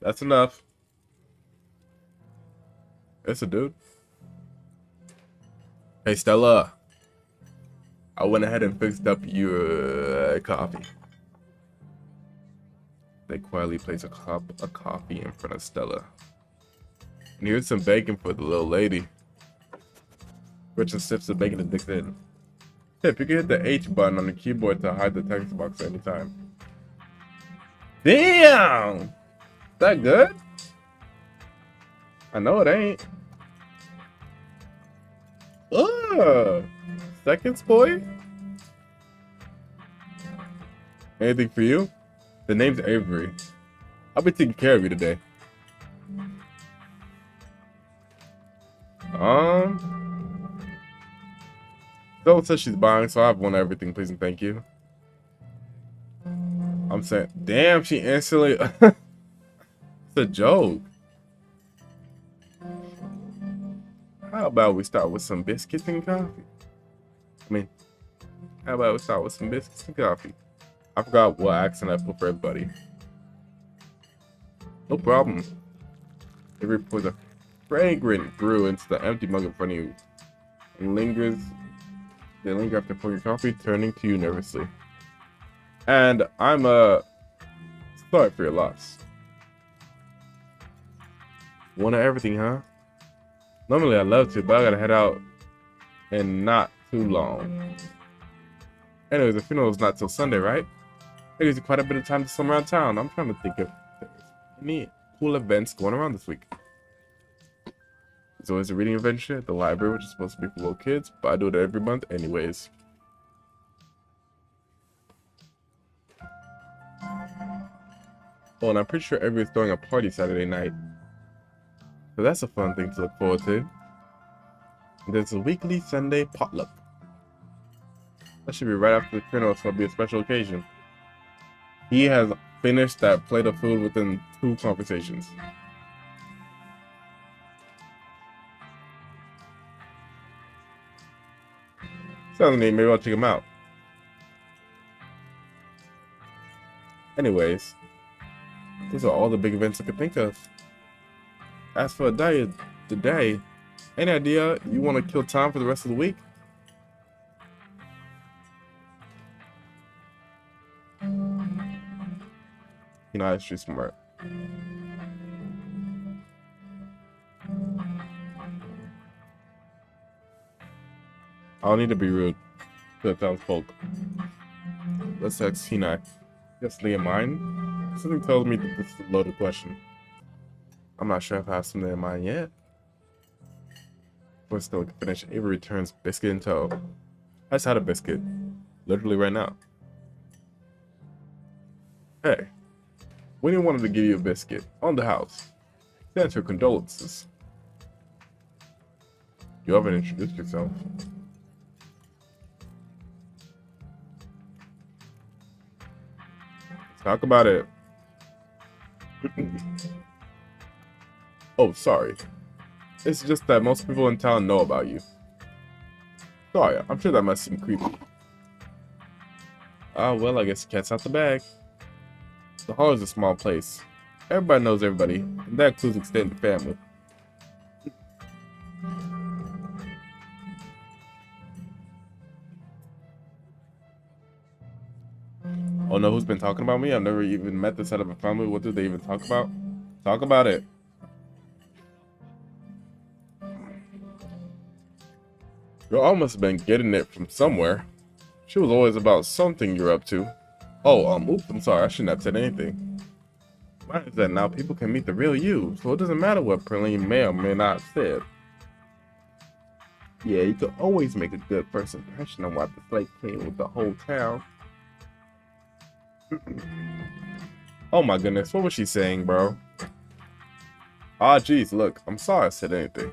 That's enough. It's a dude. Hey, Stella. I went ahead and fixed up your coffee. They quietly place a cup of coffee in front of Stella. And here's some bacon for the little lady. Richard sips the bacon and digs in. Tip, you can hit the H button on the keyboard to hide the text box anytime. Damn! That good? I know it ain't. Ugh! Seconds, boy? Anything for you? The name's Avery. I'll be taking care of you today. Stella says she's buying, so I have one of everything, please and thank you. I'm saying, damn, she instantly. It's a joke. How about we start with some biscuits and coffee? How about we start with some biscuits and coffee? I forgot what accent I put for everybody. No problem. Avery pours a fragrant brew into the empty mug in front of you and lingers. They linger after pouring your coffee, turning to you nervously. And I'm sorry for your loss. One of everything, huh? Normally I'd love to, but I gotta head out in not too long. Anyways, the funeral's not till Sunday, right? It gives you quite a bit of time to swim around town. I'm trying to think of any cool events going around this week. There's always a reading adventure at the library, which is supposed to be for little kids, but I do it every month anyways. Oh, and I'm pretty sure everyone's throwing a party Saturday night. So that's a fun thing to look forward to. And there's a weekly Sunday potluck. That should be right after the funeral, so it'll be a special occasion. He has finished that plate of food within 2 conversations. Sounds neat, maybe I'll check him out. Anyways, those are all the big events I could think of. As for a diet today, any idea you want to kill time for the rest of the week? You know, that's street smart. I don't need to be rude to the townsfolk. Let's ask Hinai. Yes, Lee in mind? Something tells me that this is a loaded question. I'm not sure if I have something in mind yet. Before Stella can finish, Avery returns biscuit in tow. I just had a biscuit. Literally right now. Hey. Winnie wanted to give you a biscuit. On the house. Send her condolences. You haven't introduced yourself. Let's talk about it. Oh, sorry. It's just that most people in town know about you. Sorry, I'm sure that must seem creepy. Ah, well, I guess the cat's out the bag. The hall is a small place. Everybody knows everybody, and that includes extended family. Oh no, who's been talking about me? I've never even met this side of a family. What do they even talk about? Talk about it. Girl must have been getting it from somewhere. She was always about something you're up to. Oh, oops, I'm sorry. I shouldn't have said anything. Why is that now people can meet the real you, so it doesn't matter what Perlene may or may not have said. Yeah, you could always make a good first impression on what the slate came with the whole town. Oh my goodness, what was she saying, bro? Ah, geez, look, I'm sorry I said anything.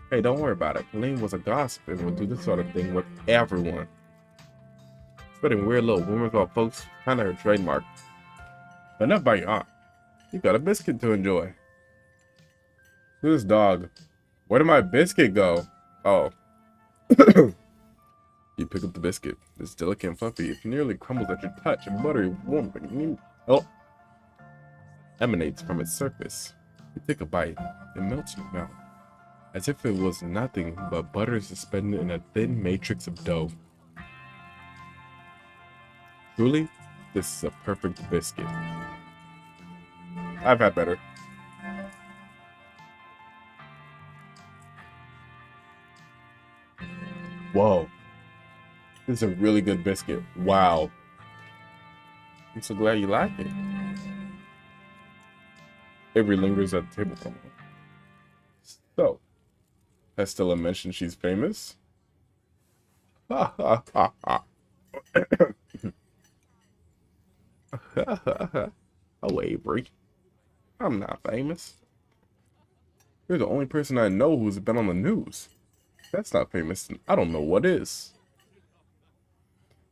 Hey, don't worry about it. Perlene was a gossip and would do this sort of thing with everyone. Spreading weird little rumors about folks, kind of her trademark. But enough about your aunt. You got a biscuit to enjoy. Who's dog? Where did my biscuit go? Oh. You pick up the biscuit. It's delicate and fluffy. It nearly crumbles at your touch and buttery warm. Oh. Emanates from its surface. You take a bite. It melts in your mouth. As if it was nothing but butter suspended in a thin matrix of dough. Truly, this is a perfect biscuit. I've had better. Whoa. This is a really good biscuit. Wow. I'm so glad you like it. Avery lingers at the table for a moment. So, has Stella mentioned she's famous? Ha ha ha ha. Oh, Avery. I'm not famous. You're the only person I know who's been on the news. That's not famous. I don't know what is.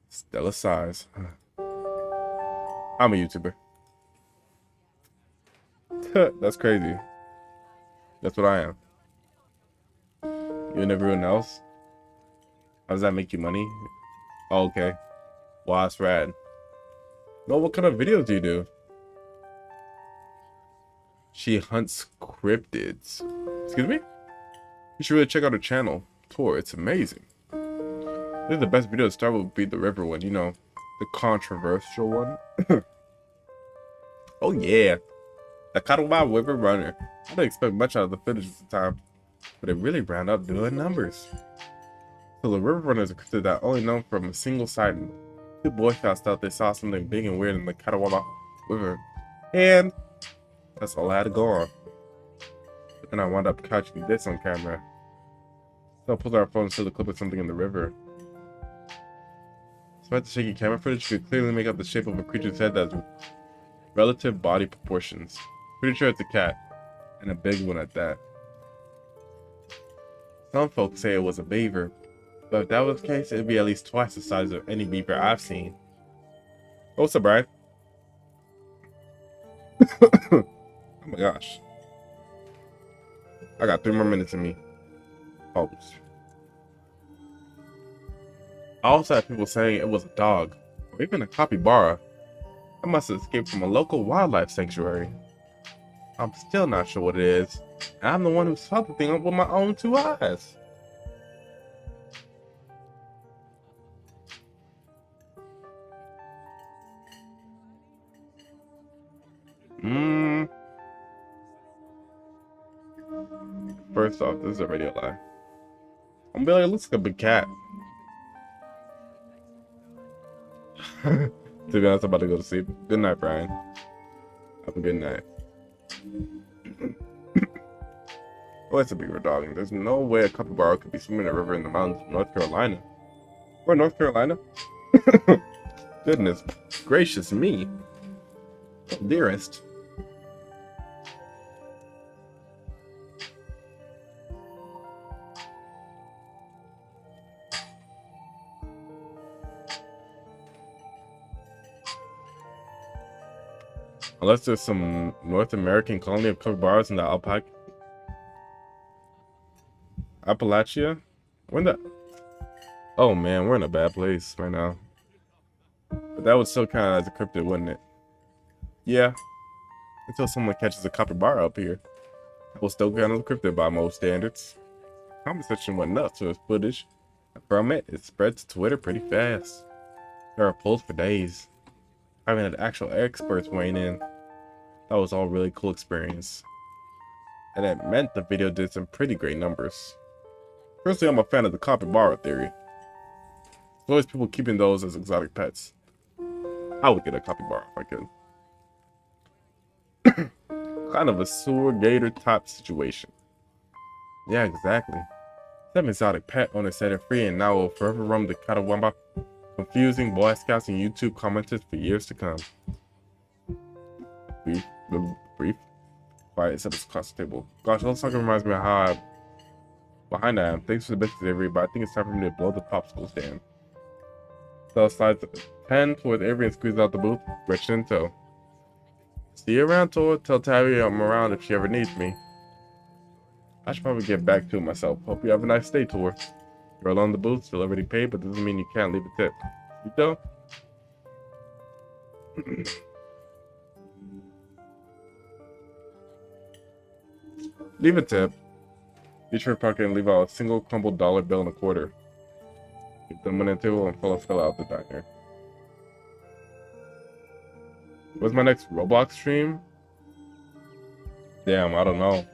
Stella sighs. I'm a YouTuber. That's crazy. That's what I am. You and everyone else? How does that make you money? Oh, okay. Wow, that's rad. No, what kind of videos do you do? She hunts cryptids. Excuse me? You should really check out her channel. Tour, it's amazing. This is the best video to start with would be the river one, you know, the controversial one. Oh yeah. The Catawba River Runner. I didn't expect much out of the footage at the time, but it really rounded up doing numbers. So the River Runner is a cryptid that only known from a single sighting. Two Boy Scouts thought they saw something big and weird in the Catawba River, and that's all I had to go on. But then I wound up catching this on camera. So I pulled our phone and saw the clip of something in the river. Despite the shaky camera footage, you could clearly make out the shape of a creature's head that has relative body proportions. Pretty sure it's a cat, and a big one at that. Some folks say it was a beaver, but if that was the case, it'd be at least twice the size of any beaver I've seen. Oh, what's up, Brian? Oh my gosh. I got 3 more minutes in me. Pause. I also had people saying it was a dog, or even a capybara. I must have escaped from a local wildlife sanctuary. I'm still not sure what it is, and I'm the one who saw the thing with my own 2 eyes. First off, this is already a lie. I'm Billy, it looks like a big cat. To be honest, I'm about to go to sleep. Good night, Brian. Have a good night. Oh, it's a beaver dog. There's no way a capybara could be swimming a river in the mountains of North Carolina. We're in North Carolina? Goodness gracious me. Oh, dearest. Unless there's some North American colony of capybaras in the Appalachia? We're in the... Oh man, we're in a bad place right now. But that would still count as a cryptid, wouldn't it? Yeah. Until someone catches a capybara up here. That will still count as a cryptid by most standards. Comment section went nuts with footage. From it, it spread to Twitter pretty fast. There are polls for days. I haven't had actual experts weighing in. That was all really cool experience. And it meant the video did some pretty great numbers. Personally, I'm a fan of the capybara theory. There's always people keeping those as exotic pets. I would get a capybara if I could. Kind of a sewer gator type situation. Yeah, exactly. Some exotic pet owner set it free and now will forever roam the Catawamba, confusing Boy Scouts and YouTube commenters for years to come. Brief, quiet steps across the table. Gosh, that song reminds me of how behind I am. Thanks for the biscuits, Avery, but I think it's time for me to blow the popsicle stand. So slides 10 towards Avery and squeeze out the booth, Gretchen in tow. See you around, Tor. Tell Tabby I'm around if she ever needs me. I should probably get back to it myself. Hope you have a nice day, Tor. You're alone in the booth, still already paid, but doesn't mean you can't leave a tip. You know? Leave a tip. Be sure to park and leave out a single crumbled dollar bill and a quarter. Keep them on the table and fell out the diner. What's my next Roblox stream? Damn, I don't know.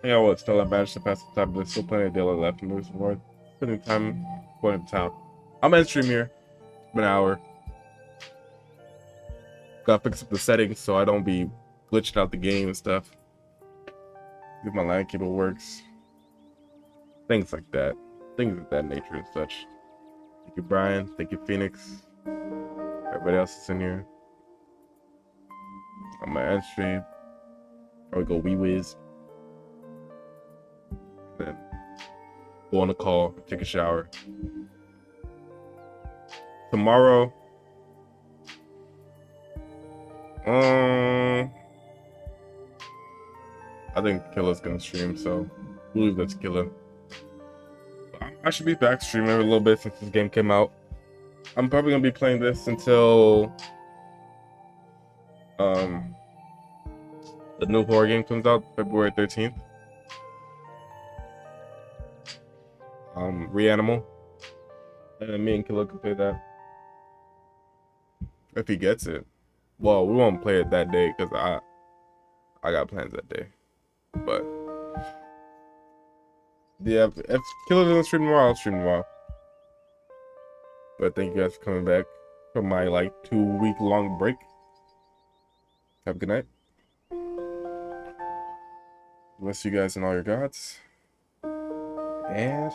Yeah, what? Still, I managed to pass the time, but there's still plenty of daylight left. And there's more spending time going to town. I'm in stream here. It's been an hour. Gotta fix up the settings so I don't be glitching out the game and stuff. If my LAN cable works. Things like that. Things of that nature and such. Thank you, Brian. Thank you, Phoenix. Everybody else is in here. On my end stream. Probably go wee whiz. Then go on a call, take a shower. Tomorrow. I think Killer's gonna stream, so we'll leave that to Killer. I should be back streaming a little bit since this game came out. I'm probably gonna be playing this until the new horror game comes out February 13th. Reanimal. And me and Killer can play that. If he gets it. Well, we won't play it that day because I got plans that day. But yeah, if Killer doesn't stream tomorrow, I'll stream tomorrow. But thank you guys for coming back from my like 2-week long break. Have a good night. Bless you guys and all your gods. And